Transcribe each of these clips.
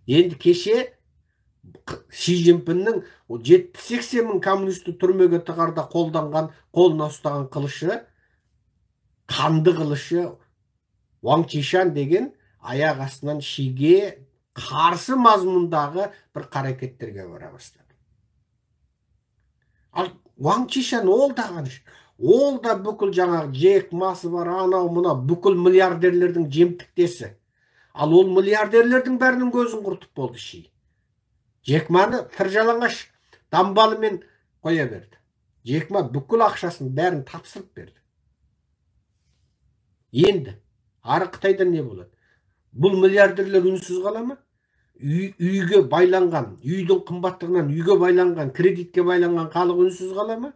Енді кеше Ши Цзиньпиннің 70-80 мың коммунисті түрмеге тығарда қолына ұстаған қылышы, қанды қылышы Ван Чишан деген аяқ астынан Шиге қарсы мазмұндағы бір қарекеттерге бара бастады. Ал Ван Чишан ол да қаныш. Ол да бүкіл жаңағы Джек Масы бар, анау мына бүкіл миллиардерлердің жемтіктесі. Ал ол миллиардерлердің бәрінің көзін құртып болды Ши. Джек Маны тыржалаңаш дамбалымен қоя берді. Джек Ма бүкіл ақшасын бәрін тапсырып берді. Енді ары Қытайда не болады? Бұл миллиардерлер үнсіз қала ма? Үйге байланған, үйдің қымбаттығынан үйге байланған, кредитке байланған халық үнсіз қала ма?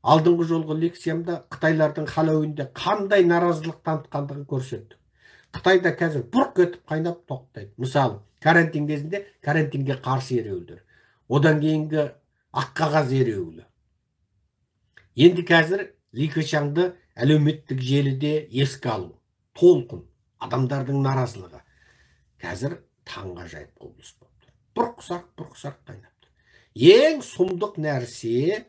Алдыңғы жолғы лекциямда Қытайлардың хал әуенде қандай наразылық танытқандығын көрсеттік. Қытайда қазір бұрқ етіп қайнап тоқтайды. Мысалы, карантин кезінде карантинге қарсы ереуілдер. Одан кейінгі аққағаз ереуілі. Енді қазір Ли Кечаңды әлеуметтік желіде еске алу, толқын, адамдардың наразылығы. Қазір таңғажайып құбылыс болды. Бұрқ-сақ қайнап тұр. Ең сұмдық нәрсе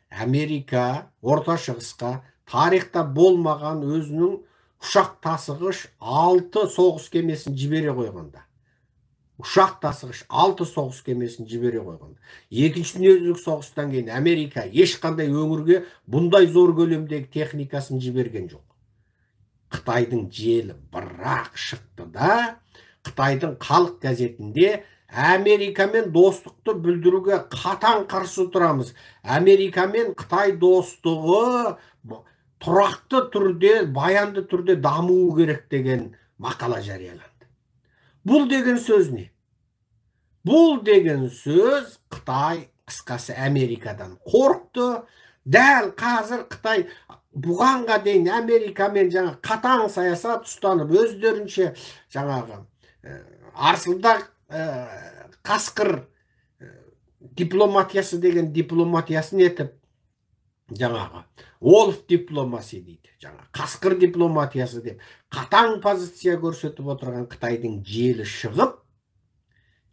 Америка Орта Шығысқа тарихта болмаған өзінің ұшақ тасығыш 6 соғыс кемесін жібере қойғанда. Ұшақ тасығыш 6 соғыс кемесін жібере қойғанда. Екінші дүниежүзілік соғыстан кейін Америка ешқандай өңірге бұндай зор көлемдегі техникасын жіберген жоқ. Қытайдың желі бірақ шықты да, Қытайдың халық газетінде Америкамен достықты бүлдіруге қатаң қарсы тұрамыз. Америкамен Қытай достығы тұрақты түрде, баянды түрде дамуы керек деген мақала жарияланды. Бұл деген сөз не? Бұл деген сөз Қытай қысқасы Америкадан қорқты. Дәл қазір Қытай бұғанға дейін Америкамен жаңа қатаң саясат ұстанып, өздерінше жаңағы арсылдақ қасқыр дипломатиясы деген дипломатиясын етіп, жаңағы Wolf дипломасы дейді, жаңа қасқыр дипломатиясы деп қатаң позиция көрсетіп отырған Қытайдың желі шығып,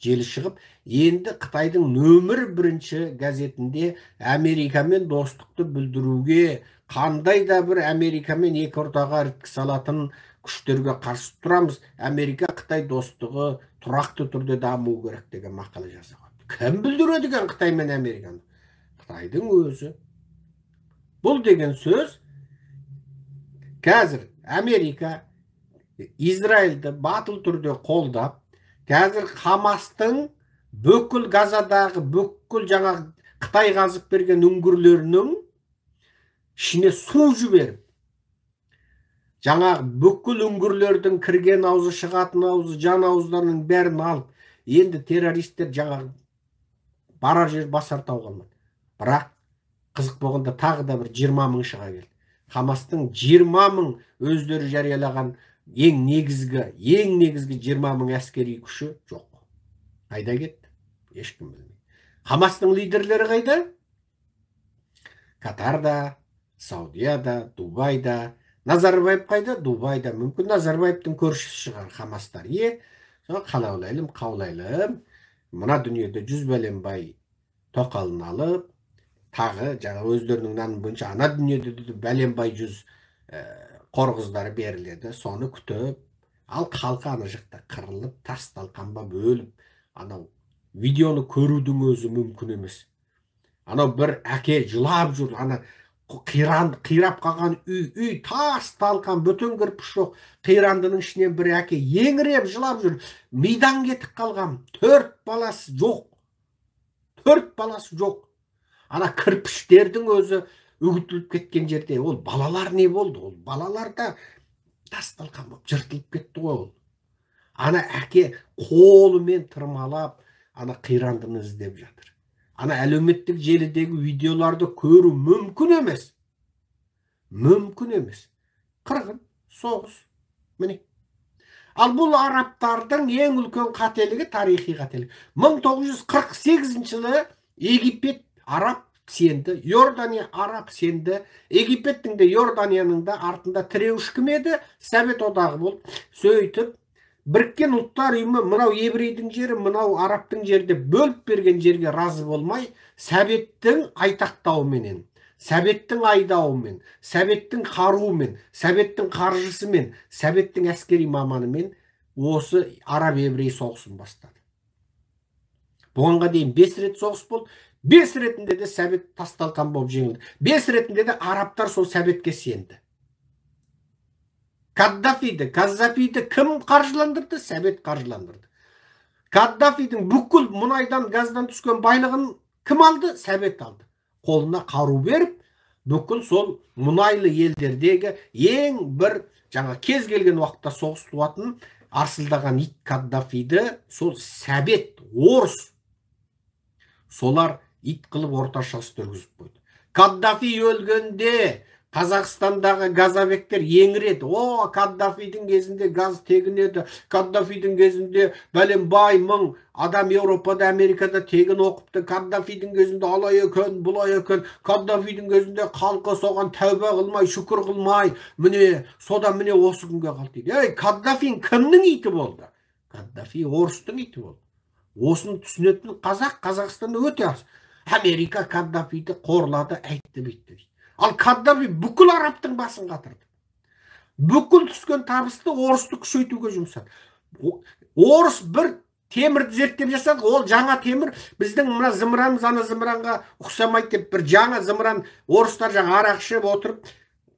енді Қытайдың нөмір 1 газетінде Америкамен достықты бүлдіруге, қандай да бір Америкамен екі ортаға іріткі салатын күштерге қарсы тұрамыз, Америка Қытай достығы тұрақты түрде даму керек деген мақала жазған. Кім бүлдіреді екен Қытай мен Американы? Қытайдың өзі. Бұл деген сөз қазір Америка Израильді батыл түрде қолдап, қазір Хамастың бүкіл Газадағы бүкіл жаңа Қытай қазып берген үңгірлерінің ішіне су жіберіп, жаңағы бүкіл үңгірлердің кірген аузы, шығатын аузы, жан ауыздарының бәрін алып, енді террористер жаңағы барар жер басар тау қалмады. Бірақ қызық болғанда тағы да бір 20 мың шыға келді. Хамастың 20 мың өздері жариялаған ең негізгі 20 мың әскери күші жоқ. Қайда кетті? Ешкім білмейді. Хамастың лидерлері қайда? Катарда, Саудияда, Дубайда. Назарбаев қайда? Дубайда. Мүмкін Назарбаевтың көршісі шығар Хамастар. Қаулайлым. Мына дүниеде 100 бәленбай тоқалын алып, тағы жаңа өздерінің нанын бойынша ана дүниеде бәленбай 100 қорғыздары беріледі. Соны күтіп, ал халқы ана жақта қырылып, тас талқанба бөліп, анау видеоны көрудің өзі мүмкін емес. Анау бір әке жылап жүр, ана қирап қалған үй тас талқан, бүтін кірпіш жоқ, қирандының ішінен бір әке еңіреп жылап жүр, мидан кетіп қалған, 4 баласы жоқ. Ана кірпіштердің өзі үгітіліп кеткен жерде, ол балалар не болды? Ол балалар да тас талқан болып жыртылып кетті ғой. Ана әке қолымен тырмалап, ана қирандыны іздеп жатыр. Ана әлеуметтік желідегі видеоларды көру мүмкін емес. Қырғын, соғыс, міне. Ал бұл арабтардың ең үлкен қателігі, тарихи қателігі. 1948 жылы Египет араб сенді, Иордания араб сенді. Египеттің де Иорданияның да артында тіреуіш кім еді? Совет одағы болды. Сөйтіп Біріккен ұлттар ұйымы мынау еврейдің жері, мынау арабтың жері деп бөліп берген жерге разы болмай, Советтің айтақтауыменен, Советтің айдауымен, Советтің қаруымен, Советтің қаржысымен, Советтің әскери маманымен осы араб-еврей соғысын бастады. Бұғанға дейін 5 рет соғыс болды. 5 ретінде де Совет тасталқан болып жеңілді. 5 ретінде де арабтар сол Советке сенді. Каддафиді кім қаржыландырды? Совет қаржыландырды. Каддафидің бүкіл мұнайдан, газдан түскен байлығын кім алды? Совет алды. Қолына қару беріп, бүкіл сол мұнайлы елдердегі ең бір жаңа кез келген уақытта соғыс туатын арсылдаған ит Каддафиді сол Совет, орыс, солар ит қылып орта шығысты үргізіп қойды. Каддафи өлгенде Қазақстандағы газабектер еңіреді. О, Каддафидің кезінде газ тегін еді. Каддафидің кезінде бәлем бай мың адам Еуропада, Америкада тегін оқыпты. Каддафидің кезінде алай екен, бұлай екен. Каддафидің кезінде халқы соған тәубе қылмай, шүкір қылмай, міне, содан міне осы күнге қалды дейді. Ей, Каддафи кімнің иті болды? Каддафи орыстың иті болды. Осыны түсінетін Қазақстанда өте аз. Америка Каддафиді қорлады, әйтті бітті дейді. Ал Каддафи бүкіл арабтың басын қатырды. Бүкіл түскен табысты орысты күшейтуге жұмсады. Орыс бір темірді зерттеп жасады, ол жаңа темір біздің мына зымыранымыз ана зымыранға ұқсамайды деп бір жаңа зымыран, орыстар жаңа арақ ішіп отырып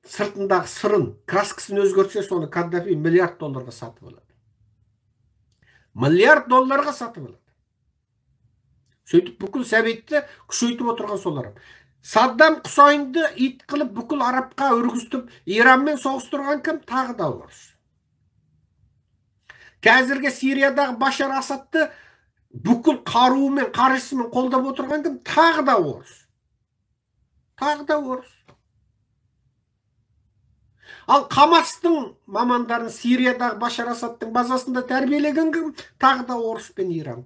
сыртындағы сырын, краскасын өзгертсе, соны Каддафи $1 миллиард сатып алады. $1 миллиард сатып алады. Сөйтіп бүкіл Советті күшейтіп отырған солар. Саддам Құсайынды ит қылып бүкіл арабқа үргізтіп, Иранмен соғыстырған кім? Тағы да орыс. Қазіргі Сириядағы Башар Асадты бүкіл қаруымен, қаржысымен қолдап отырған кім? Тағы да орыс. Тағы да орыс. Ал Хамастың мамандарын Сириядағы Башар Асадтың базасында тәрбиелеген кім? Тағы да орыс пен Иран.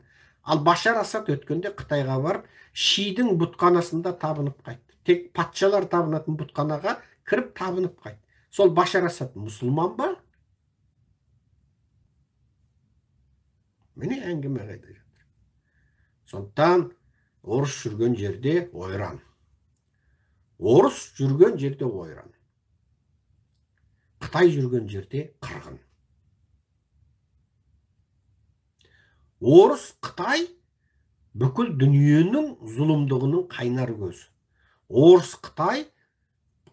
Ал Башар Асад өткенде Қытайға барып, Шидің бұтқанасында табынып қайтты. Тек патшалар табынатын бұтқанаға кіріп табынып қайтты. Сол Башар Асад мұсылман ба? Міне әңгіме қайда жатыр. Сондықтан орыс жүрген жерде ойран. Орыс жүрген жерде ойран. Қытай жүрген жерде қырғын. Орыс, Қытай бүкіл дүниенің зұлымдығының қайнар көзі. Орыс, Қытай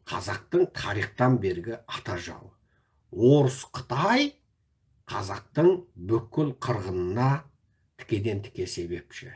қазақтың тарихтан бергі ата жауы. Орыс, Қытай қазақтың бүкіл қырғынына тікеден тіке себепші.